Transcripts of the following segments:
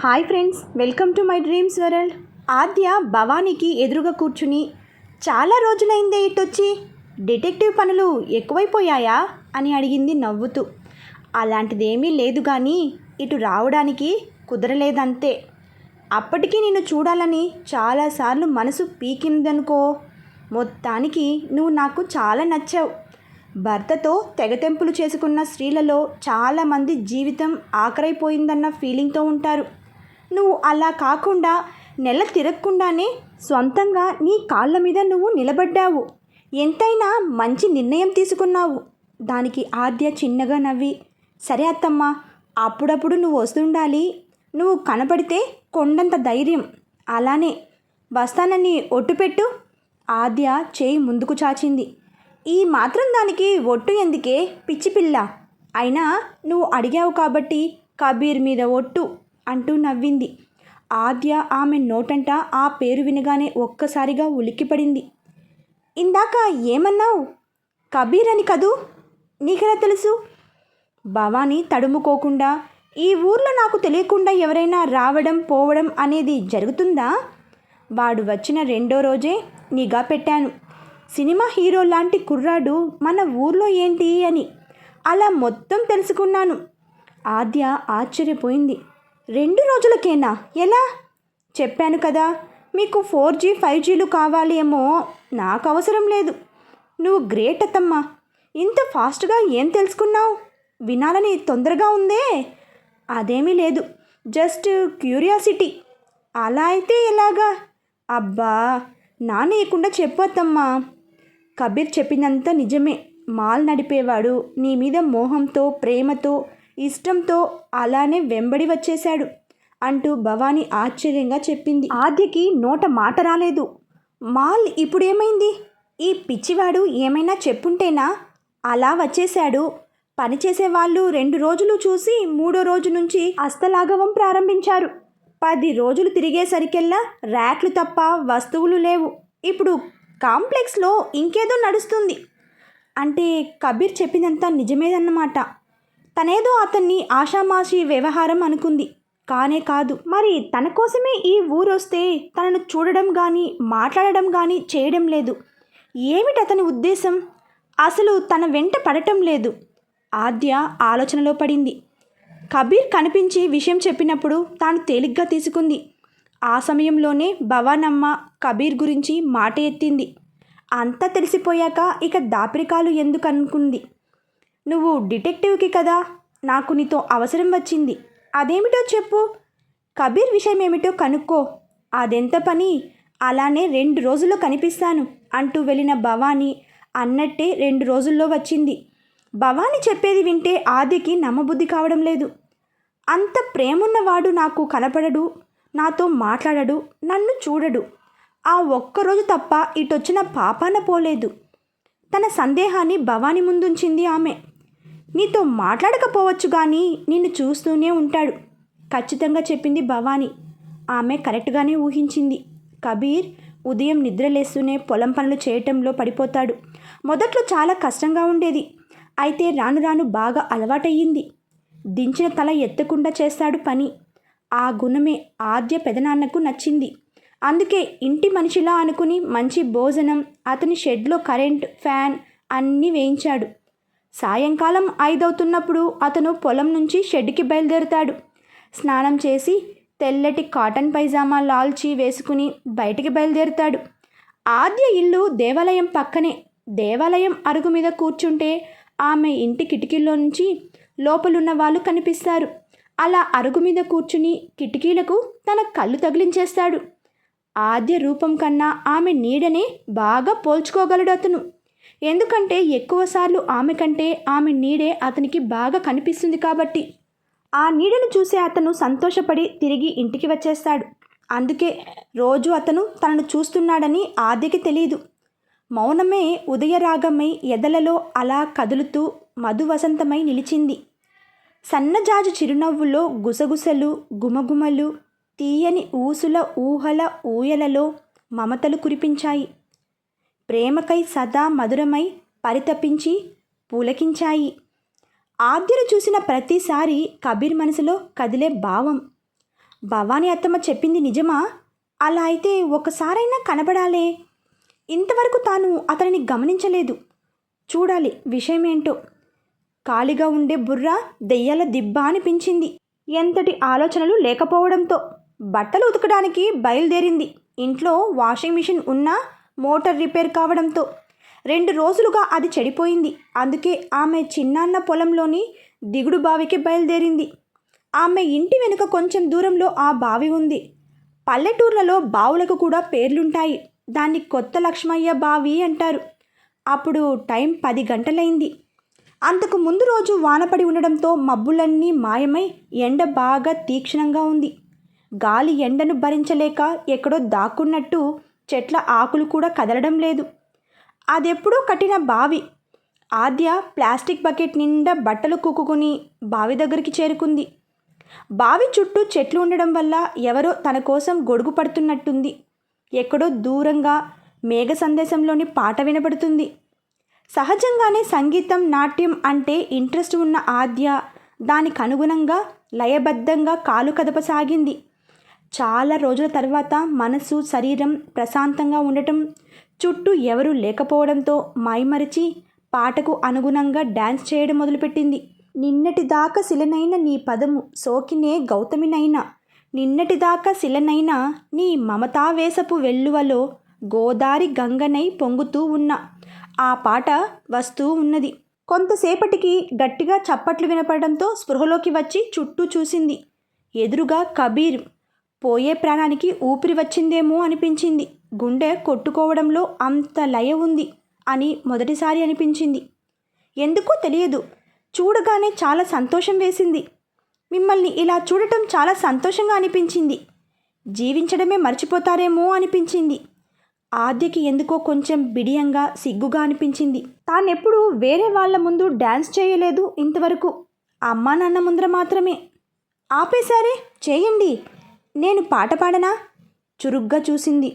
Hi friends, welcome to my dreams world. Aadya భవానీకి ఎదురుగా కూర్చుని చాలా రోజులైందే ఇటొచ్చి, డిటెక్టివ్ పనులు ఎక్కువైపోయాయా అని అడిగింది నవ్వుతూ. అలాంటిదేమీ లేదు కానీ ఇటు రావడానికి కుదరలేదంతే. అప్పటికీ నిన్ను చూడాలని చాలాసార్లు మనసు పీకిందనుకో. మొత్తానికి నువ్వు నాకు చాలా నచ్చావు. భర్తతో తెగతెంపులు చేసుకున్న స్త్రీలలో చాలామంది జీవితం ఆఖరైపోయిందన్న ఫీలింగ్తో ఉంటారు. నువ్వు అలా కాకుండా నెల తిరగకుండానే సొంతంగా నీ కాళ్ళ మీద నువ్వు నిలబడ్డావు. ఎంతైనా మంచి నిర్ణయం తీసుకున్నావు. దానికి ఆద్య చిన్నగా నవ్వి, సరే అత్తమ్మ, అప్పుడప్పుడు నువ్వు వస్తుండాలి. నువ్వు కనపడితే కొండంత ధైర్యం. అలానే వస్తానని ఒట్టు పెట్టు. ఆద్య చేయి ముందుకు చాచింది. ఈ మాత్రం దానికి ఒట్టు ఎందుకే పిచ్చి పిల్ల? అయినా నువ్వు అడిగావు కాబట్టి కబీర్ మీద ఒట్టు అంటూ నవ్వింది. ఆద్య ఆమె నోటంట ఆ పేరు వినగానే ఒక్కసారిగా ఉలిక్కిపడింది. ఇందాక ఏమన్నావు? కబీర్ అని కదూ? నీకెలా తెలుసు? భవానీ తడుముకోకుండా, ఈ ఊర్లో నాకు తెలియకుండా ఎవరైనా రావడం పోవడం అనేది జరుగుతుందా? వాడు వచ్చిన రెండో రోజే నిఘా పెట్టాను. సినిమా హీరో లాంటి కుర్రాడు మన ఊర్లో ఏంటి అని అలా మొత్తం తెలుసుకున్నాను. ఆద్య ఆశ్చర్యపోయింది. 2 రోజులకేనా? ఎలా? చెప్పాను కదా, మీకు 4G 5Gలు కావాలి ఏమో. నాకు అవసరం లేదు. నువ్వు గ్రేట్ అత్తమ్మా. ఇంత ఫాస్ట్గా ఏం తెలుసుకున్నావు? వినాలని తొందరగా ఉందే. అదేమీ లేదు, జస్ట్ క్యూరియాసిటీ. అలా అయితే ఎలాగా? అబ్బా, నానేయకుండా చెప్పు అత్తమ్మా. కబీర్ చెప్పిందంతా నిజమే. మాల్ నడిపేవాడు నీ మీద మోహంతో, ప్రేమతో, ఇష్టంతో అలానే వెంబడి వచ్చేశాడు అంటూ భవానీ ఆశ్చర్యంగా చెప్పింది. ఆద్యకి నోట మాట రాలేదు. మాల్ ఇప్పుడేమైంది? ఈ పిచ్చివాడు ఏమైనా చెప్పుంటేనా అలా వచ్చేశాడు. పనిచేసే వాళ్ళు 2 రోజులు చూసి 3వ రోజు నుంచి హస్తలాఘవం ప్రారంభించారు. 10 రోజులు తిరిగేసరికెల్లా ర్యాక్లు తప్ప వస్తువులు లేవు. ఇప్పుడు కాంప్లెక్స్లో ఇంకేదో నడుస్తుంది. అంటే కబీర్ చెప్పినంత నిజమేదన్నమాట. తనేదో అతన్ని ఆషామాషి వ్యవహారం అనుకుంది. కానే కాదు. మరి తన కోసమే ఈ ఊరొస్తే తనను చూడడం కానీ మాట్లాడడం కానీ చేయడం లేదు. ఏమిటి అతని ఉద్దేశం? అసలు తన వెంట పడటం లేదు. ఆద్య ఆలోచనలో పడింది. కబీర్ కనిపించి విషయం చెప్పినప్పుడు తాను తేలిగ్గా తీసుకుంది. ఆ సమయంలోనే భవానమ్మ కబీర్ గురించి మాట ఎత్తింది. అంతా తెలిసిపోయాక ఇక దాపరికాలు ఎందుకు అనుకుంది. నువ్వు డిటెక్టివ్కి కదా, నాకు నీతో అవసరం వచ్చింది. అదేమిటో చెప్పు. కబీర్ విషయం ఏమిటో కనుక్కో. అదెంత పని. అలానే 2 రోజుల్లో కనిపిస్తాను అంటూ వెళ్ళిన భవానీ అన్నట్టే 2 రోజుల్లో వచ్చింది. భవానీ చెప్పేది వింటే ఆద్యకి నమ్మబుద్ధి కావడం లేదు. అంత ప్రేమున్నవాడు నాకు కనపడడు, నాతో మాట్లాడడు, నన్ను చూడడు. ఆ ఒక్కరోజు తప్ప ఇటొచ్చిన పాపాన పోలేదు. తన సందేహాన్ని భవానీ ముందుంచింది ఆమె. నీతో మాట్లాడకపోవచ్చు కానీ నిన్ను చూస్తూనే ఉంటాడు, ఖచ్చితంగా చెప్పింది భవానీ. ఆమె కరెక్ట్గానే ఊహించింది. కబీర్ ఉదయం నిద్రలేస్తూనే పొలం పనులు చేయటంలో పడిపోతాడు. మొదట్లో చాలా కష్టంగా ఉండేది. అయితే రాను రాను బాగా అలవాటయ్యింది. దించిన తల ఎత్తకుండా చేస్తాడు పని. ఆ గుణమే ఆద్య పెదనాన్నకు నచ్చింది. అందుకే ఇంటి మనిషిలా అనుకుని మంచి భోజనం, అతని షెడ్లో కరెంట్, ఫ్యాన్ అన్నీ వేయించాడు. సాయంకాలం 5 అవుతున్నప్పుడు అతను పొలం నుంచి షెడ్కి బయలుదేరుతాడు. స్నానం చేసి తెల్లటి కాటన్ పైజామా లాల్చీ వేసుకుని బయటికి బయలుదేరుతాడు. ఆద్య ఇల్లు దేవాలయం పక్కనే. దేవాలయం అరుగు మీద కూర్చుంటే ఆమె ఇంటి కిటికీల్లో నుంచి లోపలున్న వాళ్ళు కనిపిస్తారు. అలా అరుగు మీద కూర్చుని కిటికీలకు తన కళ్ళు తగిలించేస్తాడు. ఆద్య రూపం కన్నా ఆమె నీడనే బాగా పోల్చుకోగలడు అతను. ఎందుకంటే ఎక్కువసార్లు ఆమె కంటే ఆమె నీడే అతనికి బాగా కనిపిస్తుంది కాబట్టి. ఆ నీడను చూసే అతను సంతోషపడి తిరిగి ఇంటికి వచ్చేస్తాడు. అందుకే రోజు అతను తనను చూస్తున్నాడని ఆద్యకి తెలియదు. మౌనమే ఉదయరాగమై ఎదలలో అలా కదులుతూ మధువసంతమై నిలిచింది. సన్నజాజు చిరునవ్వులో గుసగుసలు, గుమగుమలు, తీయని ఊసుల ఊహల ఊయలలో మమతలు కురిపించాయి. ప్రేమకై సదా మధురమై పరితపించి పులకించాయి. ఆద్యను చూసిన ప్రతిసారి కబీర్ మనసులో కదిలే భావం, భవానీ అత్తమ్మ చెప్పింది నిజమా? అలా అయితే ఒకసారైనా కనబడాలే. ఇంతవరకు తాను అతనిని గమనించలేదు. చూడాలి విషయమేంటో. ఖాళీగా ఉండే బుర్ర దెయ్యాల దిబ్బ అనిపించింది. ఎంతటి ఆలోచనలు లేకపోవడంతో బట్టలు ఉతకడానికి బయలుదేరింది. ఇంట్లో వాషింగ్ మిషన్ ఉన్నా మోటార్ రిపేర్ కావడంతో 2 రోజులుగా అది చెడిపోయింది. అందుకే ఆమె చిన్నాన్న పొలంలోని దిగుడు బావికి బయలుదేరింది. ఆమె ఇంటి వెనుక కొంచెం దూరంలో ఆ బావి ఉంది. పల్లెటూర్లలో బావులకు కూడా పేర్లుంటాయి. దాన్ని కొత్త లక్ష్మయ్య బావి అంటారు. అప్పుడు టైం 10 గంటలైంది. అంతకు ముందు రోజు వానపడి ఉండడంతో మబ్బులన్నీ మాయమై ఎండ బాగా తీక్షణంగా ఉంది. గాలి ఎండను భరించలేక ఎక్కడో దాక్కున్నట్టు చెట్ల ఆకులు కూడా కదలడం లేదు. అదెప్పుడూ కట్టిన బావి. ఆద్య ప్లాస్టిక్ బకెట్ నిండా బట్టలు కుక్కుని బావి దగ్గరికి చేరుకుంది. బావి చుట్టూ చెట్లు ఉండడం వల్ల ఎవరో తన కోసం గొడుగు పడుతున్నట్టుంది. ఎక్కడో దూరంగా మేఘ సందేశంలోని పాట వినబడుతుంది. సహజంగానే సంగీతం, నాట్యం అంటే ఇంట్రెస్ట్ ఉన్న ఆద్య దానికి అనుగుణంగా లయబద్ధంగా కాలు కదపసాగింది. చాలా రోజుల తర్వాత మనసు, శరీరం ప్రశాంతంగా ఉండటం, చుట్టూ ఎవరూ లేకపోవడంతో మైమరిచి పాటకు అనుగుణంగా డ్యాన్స్ చేయడం మొదలుపెట్టింది. నిన్నటిదాకా శిలనైన నీ పదము సోకినే గౌతమినైనా, నిన్నటిదాకా శిలనైనా నీ మమతావేశపు వెల్లువలో గోదారి గంగనై పొంగుతూ ఉన్న ఆ పాట వస్తూ ఉన్నది. కొంతసేపటికి గట్టిగా చప్పట్లు వినపడడంతో స్పృహలోకి వచ్చి చుట్టూ చూసింది. ఎదురుగా కబీర్. పోయే ప్రాణానికి ఊపిరి వచ్చిందేమో అనిపించింది. గుండె కొట్టుకోవడంలో అంత లయ ఉంది అని మొదటిసారి అనిపించింది. ఎందుకో తెలియదు, చూడగానే చాలా సంతోషం వేసింది. మిమ్మల్ని ఇలా చూడటం చాలా సంతోషంగా అనిపించింది. జీవించడమే మర్చిపోతారేమో అనిపించింది. ఆద్యకి ఎందుకో కొంచెం బిడియంగా, సిగ్గుగా అనిపించింది. తానెప్పుడు వేరే వాళ్ళ ముందు డ్యాన్స్ చేయలేదు ఇంతవరకు. అమ్మా నాన్న ముందర మాత్రమే. ఆపేశారే, చేయండి, నేను పాట పాడనా? చురుగ్గా చూసింది.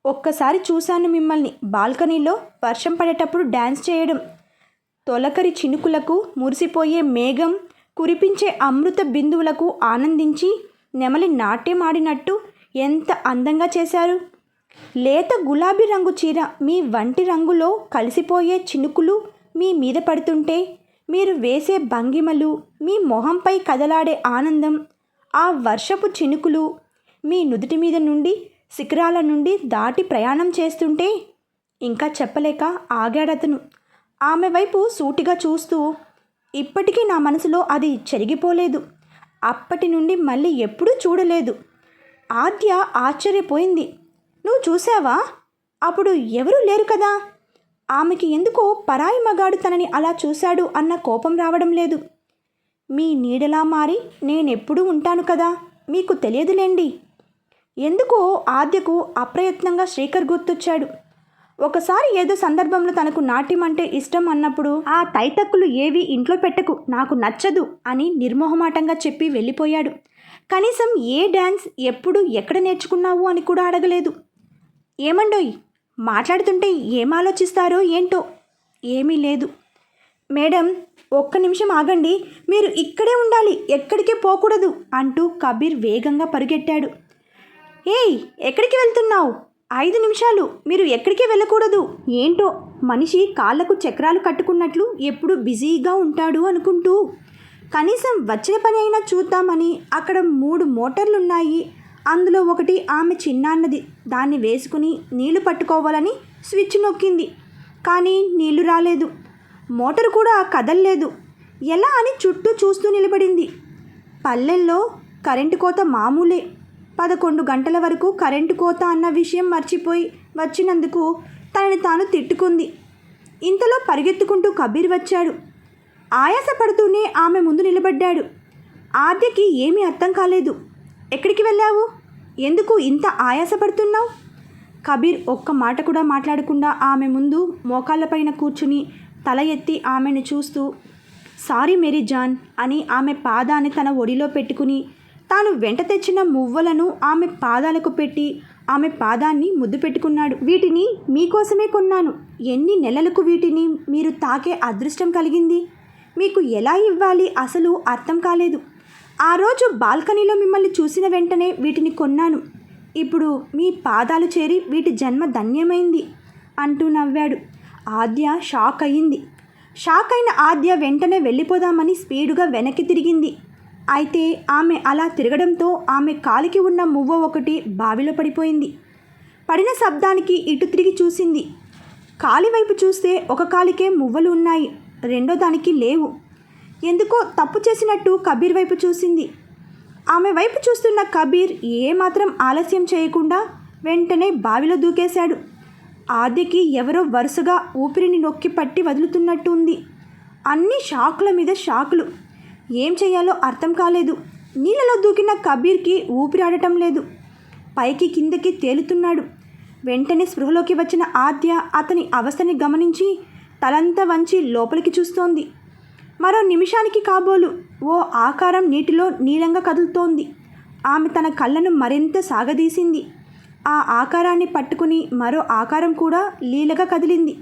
ఒక్కసారి చూశాను మిమ్మల్ని బాల్కనీలో వర్షం పడేటప్పుడు డ్యాన్స్ చేయడం. తొలకరి చినుకులకు మురిసిపోయే మేఘం కురిపించే అమృత బిందువులకు ఆనందించి నెమలి నాట్యం ఆడినట్టు ఎంత అందంగా చేశారు. లేత గులాబీ రంగు చీర మీ వంటి రంగులో కలిసిపోయే చినుకులు మీ మీద పడుతుంటే మీరు వేసే భంగిమలు, మీ మొహంపై కదలాడే ఆనందం, ఆ వర్షపు చినుకులు మీ నుదుటి మీద నుండి శిఖరాల నుండి దాటి ప్రయాణం చేస్తుంటే ఇంకా చెప్పలేక ఆగాడతను. ఆమె వైపు సూటిగా చూస్తూ, ఇప్పటికీ నా మనసులో అది చెరిగిపోలేదు. అప్పటి నుండి మళ్ళీ ఎప్పుడూ చూడలేదు. ఆద్య ఆశ్చర్యపోయింది. నువ్వు చూసావా? అప్పుడు ఎవరూ లేరు కదా. ఆమెకి ఎందుకో పరాయి మగాడు తనని అలా చూశాడు అన్న కోపం రావడం లేదు. మీ నీడలా మారి నేనెప్పుడూ ఉంటాను కదా, మీకు తెలియదులేండి. ఎందుకో ఆద్యకు అప్రయత్నంగా శ్రీకర్ గుర్తొచ్చాడు. ఒకసారి ఏదో సందర్భంలో తనకు నాట్యం అంటే ఇష్టం అన్నప్పుడు, ఆ తైతక్కులు ఏవి ఇంట్లో పెట్టకు, నాకు నచ్చదు అని నిర్మోహమాటంగా చెప్పి వెళ్ళిపోయాడు. కనీసం ఏ డ్యాన్స్ ఎప్పుడు ఎక్కడ నేర్చుకున్నావు అని కూడా అడగలేదు. ఏమండోయ్, మాట్లాడుతుంటే ఏం ఆలోచిస్తారో ఏంటో. ఏమీ లేదు మేడం, ఒక్క నిమిషం ఆగండి, మీరు ఇక్కడే ఉండాలి, ఎక్కడికే పోకూడదు అంటూ కబీర్ వేగంగా పరుగెట్టాడు. ఏయ్, ఎక్కడికి వెళ్తున్నావు? 5 నిమిషాలు, మీరు ఎక్కడికి వెళ్ళకూడదు. ఏంటో మనిషి కాళ్లకు చక్రాలు కట్టుకున్నట్లు ఎప్పుడు బిజీగా ఉంటాడు అనుకుంటూ, కనీసం వచ్చిన పని అయినా చూద్దామని అక్కడ 3 మోటార్లున్నాయి. అందులో ఒకటి ఆమె చిన్నాన్నది. దాన్ని వేసుకుని నీళ్లు పట్టుకోవాలని స్విచ్ నొక్కింది. కానీ నీళ్లు రాలేదు. మోటారు కూడా కదల్లేదు. ఎలా అని చుట్టూ చూస్తూ నిలబడింది. పల్లెల్లో కరెంటు కోత మామూలే. 11 గంటల వరకు కరెంటు కోత అన్న విషయం మర్చిపోయి వచ్చినందుకు తనని తాను తిట్టుకుంది. ఇంతలో పరిగెత్తుకుంటూ కబీర్ వచ్చాడు. ఆయాసపడుతూనే ఆమె ముందు నిలబడ్డాడు. ఆద్యకి ఏమీ అర్థం కాలేదు. ఎక్కడికి వెళ్ళావు? ఎందుకు ఇంత ఆయాసపడుతున్నావు? కబీర్ ఒక్క మాట కూడా మాట్లాడకుండా ఆమె ముందు మోకాళ్ళపైన కూర్చుని తల ఎత్తి ఆమెను చూస్తూ, సారీ మేరీ జాన్ అని ఆమె పాదాన్ని తన ఒడిలో పెట్టుకుని తాను వెంట తెచ్చిన మువ్వలను ఆమె పాదాలకు పెట్టి ఆమె పాదాన్ని ముద్దు పెట్టుకున్నాడు. వీటిని మీకోసమే కొన్నాను. ఎన్ని నెలలకు వీటిని మీరు తాకే అదృష్టం కలిగింది? మీకు ఎలా ఇవ్వాలి అసలు అర్థం కాలేదు. ఆ రోజు బాల్కనీలో మిమ్మల్ని చూసిన వెంటనే వీటిని కొన్నాను. ఇప్పుడు మీ పాదాలు చేరి వీటి జన్మ ధన్యమైంది అంటూ నవ్వాడు. ఆద్య షాక్ అయ్యింది. షాక్ అయిన ఆద్య వెంటనే వెళ్ళిపోదామని స్పీడుగా వెనక్కి తిరిగింది. అయితే ఆమె అలా తిరగడంతో ఆమె కాలికి ఉన్న మువ్వ ఒకటి బావిలో పడిపోయింది. పడిన శబ్దానికి ఇటు తిరిగి చూసింది. కాలి వైపు చూస్తే ఒక కాలికే మువ్వలు ఉన్నాయి, రెండో దానికి లేవు. ఎందుకో తప్పు చేసినట్టు కబీర్ వైపు చూసింది. ఆమె వైపు చూస్తున్న కబీర్ ఏమాత్రం ఆలస్యం చేయకుండా వెంటనే బావిలో దూకేశాడు. ఆద్యకి ఎవరో వరుసగా ఊపిరిని నొక్కి పట్టి వదులుతున్నట్టు ఉంది. అన్ని షాకుల మీద షాకులు. ఏం చేయాలో అర్థం కాలేదు. నీళ్ళలో దూకిన కబీర్కి ఊపిరి ఆడటం లేదు. పైకి కిందకి తేలుతున్నాడు. వెంటనే స్పృహలోకి వచ్చిన ఆద్య అతని అవస్థని గమనించి తలంతా వంచి లోపలికి చూస్తోంది. మరో నిమిషానికి కాబోలు ఓ ఆకారం నీటిలో నీలంగా కదులుతోంది. ఆమె తన కళ్ళను మరింత సాగదీసింది. ఆ ఆకారాన్ని పట్టుకుని మరో ఆకారం కూడా లీలగా కదిలింది.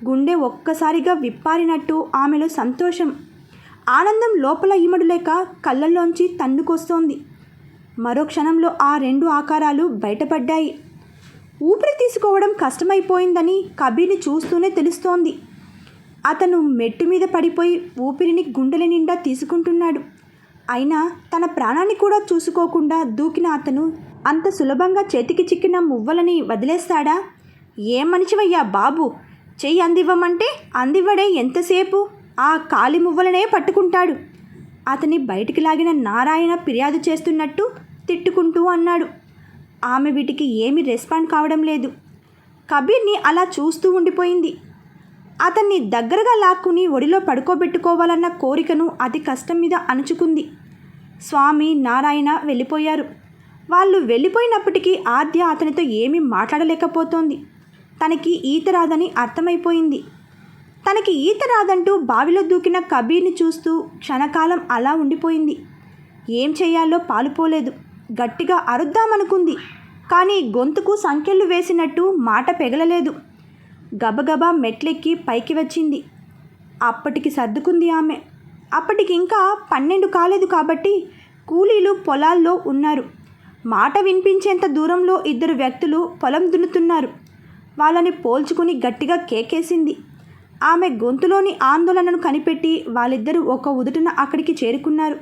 గుండె ఒక్కసారిగా విప్పారినట్టు ఆమెలో సంతోషం, ఆనందం లోపల ఇమడులేక కళ్ళల్లోంచి తన్నుకొస్తోంది. మరో క్షణంలో ఆ రెండు ఆకారాలు బయటపడ్డాయి. ఊపిరి తీసుకోవడం కష్టమైపోయిందని కబీర్ని చూస్తూనే తెలుస్తోంది. అతను మెట్టు మీద పడిపోయి ఊపిరిని గుండెల నిండా తీసుకుంటున్నాడు. అయినా తన ప్రాణాన్ని కూడా చూసుకోకుండా దూకిన అతను అంత సులభంగా చేతికి చిక్కిన మువ్వలని వదిలేస్తాడా? ఏం మనిషివయ్యా బాబు, చెయ్యి అందివ్వమంటే అందివ్వడే ఎంతసేపు? ఆ కాలి మువ్వలనే పట్టుకుంటాడు. అతని బయటికి లాగిన నారాయణ ఫిర్యాదు చేస్తున్నట్టు తిట్టుకుంటూ అన్నాడు. ఆమె వీటికి ఏమీ రెస్పాండ్ కావడం లేదు. కబీర్ని అలా చూస్తూ ఉండిపోయింది. అతన్ని దగ్గరగా లాక్కుని ఒడిలో పడుకోబెట్టుకోవాలన్న కోరికను అతి కష్టం మీద అణుచుకుంది. స్వామి, నారాయణ వెళ్ళిపోయారు. వాళ్ళు వెళ్ళిపోయినప్పటికీ ఆద్య అతనితో ఏమీ మాట్లాడలేకపోతోంది. తనకి ఈత రాదని అర్థమైపోయింది. తనకి ఈత రాదంటూ బావిలో దూకిన కబీర్ని చూస్తూ క్షణకాలం అలా ఉండిపోయింది. ఏం చేయాలో పాలుపోలేదు. గట్టిగా అరుద్దామనుకుంది. కానీ గొంతుకు సంకెళ్ళు వేసినట్టు మాట పెగలలేదు. గబగబా మెట్లెక్కి పైకి వచ్చింది. అప్పటికి సర్దుకుంది ఆమె. అప్పటికి ఇంకా 12 కాలేదు కాబట్టి కూలీలు పొలాల్లో ఉన్నారు. మాట వినిపించేంత దూరంలో 2 వ్యక్తులు పొలం దున్నుతున్నారు. వాళ్ళని పోల్చుకుని గట్టిగా కేకేసింది. ఆమె గొంతులోని ఆందోళనను కనిపెట్టి వాళ్ళిద్దరూ ఒక ఉదుటున అక్కడికి చేరుకున్నారు.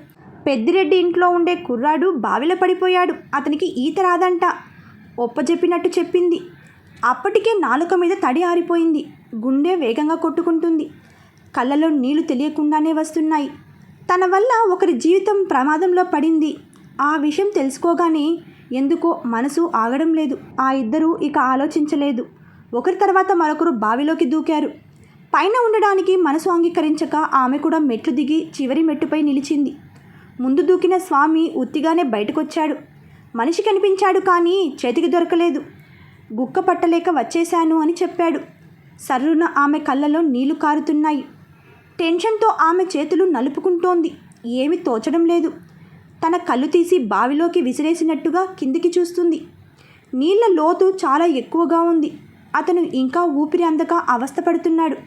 పెద్దిరెడ్డి ఇంట్లో ఉండే కుర్రాడు బావిలో పడిపోయాడు, అతనికి ఈత రాదంట ఒప్పజెప్పినట్టు చెప్పింది. అప్పటికే నాలుక మీద తడి ఆరిపోయింది. గుండె వేగంగా కొట్టుకుంటుంది. కళ్ళలో నీళ్లు తెలియకుండానే వస్తున్నాయి. తన వల్ల ఒకరి జీవితం ప్రమాదంలో పడింది. ఆ విషయం తెలుసుకోగానే ఎందుకో మనసు ఆగడం లేదు. ఆ ఇద్దరూ ఇక ఆలోచించలేదు. ఒకరి తర్వాత మరొకరు బావిలోకి దూకారు. పైన ఉండడానికి మనసు అంగీకరించక ఆమె కూడా మెట్లు దిగి చివరి మెట్టుపై నిలిచింది. ముందు దూకిన స్వామి ఉత్తిగానే బయటకొచ్చాడు. మనిషి కనిపించాడు కానీ చేతికి దొరకలేదు. గుక్క పట్టలేక వచ్చేశాను అని చెప్పాడు. సర్రున ఆమె కళ్ళలో నీళ్లు కారుతున్నాయి. టెన్షన్తో ఆమె చేతులు నలుపుకుంటోంది. ఏమీ తోచడం లేదు. తన కళ్ళు తీసి బావిలోకి విసిరేసినట్టుగా కిందికి చూస్తుంది. నీళ్ల లోతు చాలా ఎక్కువగా ఉంది. అతను ఇంకా ఊపిరి అందక అవస్థపడుతున్నాడు.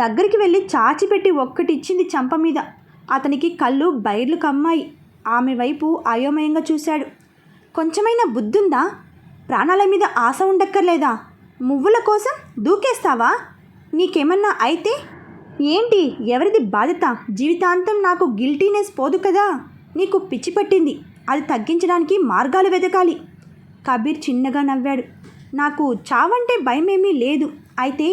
దగ్గరికి వెళ్ళి చాచిపెట్టి ఒక్కటిచ్చింది చెంప మీద. అతనికి కళ్ళు బైర్లు కమ్మాయి. ఆమె వైపు అయోమయంగా చూశాడు. కొంచెమైనా బుద్ధుందా? ప్రాణాల మీద ఆశ ఉండక్కర్లేదా? మువ్వుల కోసం దూకేస్తావా? నీకేమన్నా అయితే ఏంటి? ఎవరిది బాధ్యత? జీవితాంతం నాకు గిల్టీనెస్ పోదు కదా. నీకు పిచ్చి పట్టింది. అది తగ్గించడానికి మార్గాలు వెతకాలి. కబీర్ చిన్నగా నవ్వాడు. నాకు చావంటే భయమేమీ లేదు. అయితే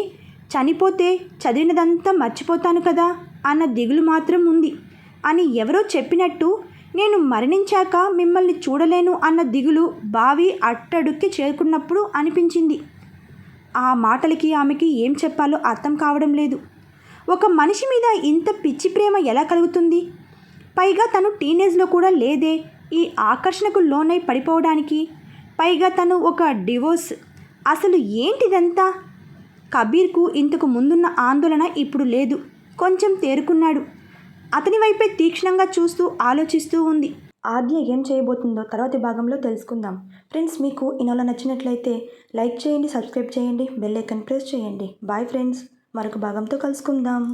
చనిపోతే చదివినదంతా మర్చిపోతాను కదా అన్న దిగులు మాత్రం ఉంది అని ఎవరో చెప్పినట్టు నేను మరణించాక మిమ్మల్ని చూడలేను అన్న దిగులు బావి అట్టడుక్కి చేరుకున్నప్పుడు అనిపించింది. ఆ మాటలకి ఆమెకి ఏం చెప్పాలో అర్థం కావడం లేదు. ఒక మనిషి మీద ఇంత పిచ్చి ప్రేమ ఎలా కలుగుతుంది? పైగా తను టీనేజ్లో కూడా లేదే ఈ ఆకర్షణకు లోనై పడిపోవడానికి. పైగా తను ఒక డివోర్స్. అసలు ఏంటిదంతా? కబీర్కు ఇంతకు ముందున్న ఆందోళన ఇప్పుడు లేదు. కొంచెం తేరుకున్నాడు. అతని వైపే తీక్షణంగా చూస్తూ ఆలోచిస్తూ ఉంది. ఆద్య ఏం చేయబోతుందో తర్వాతి భాగంలో తెలుసుకుందాం. ఫ్రెండ్స్, మీకు ఈ నవల నచ్చినట్లయితే లైక్ చేయండి, సబ్స్క్రైబ్ చేయండి, బెల్ ఐకాన్ ప్రెస్ చేయండి. బాయ్ ఫ్రెండ్స్, మరొక భాగంతో కలుసుకుందాం.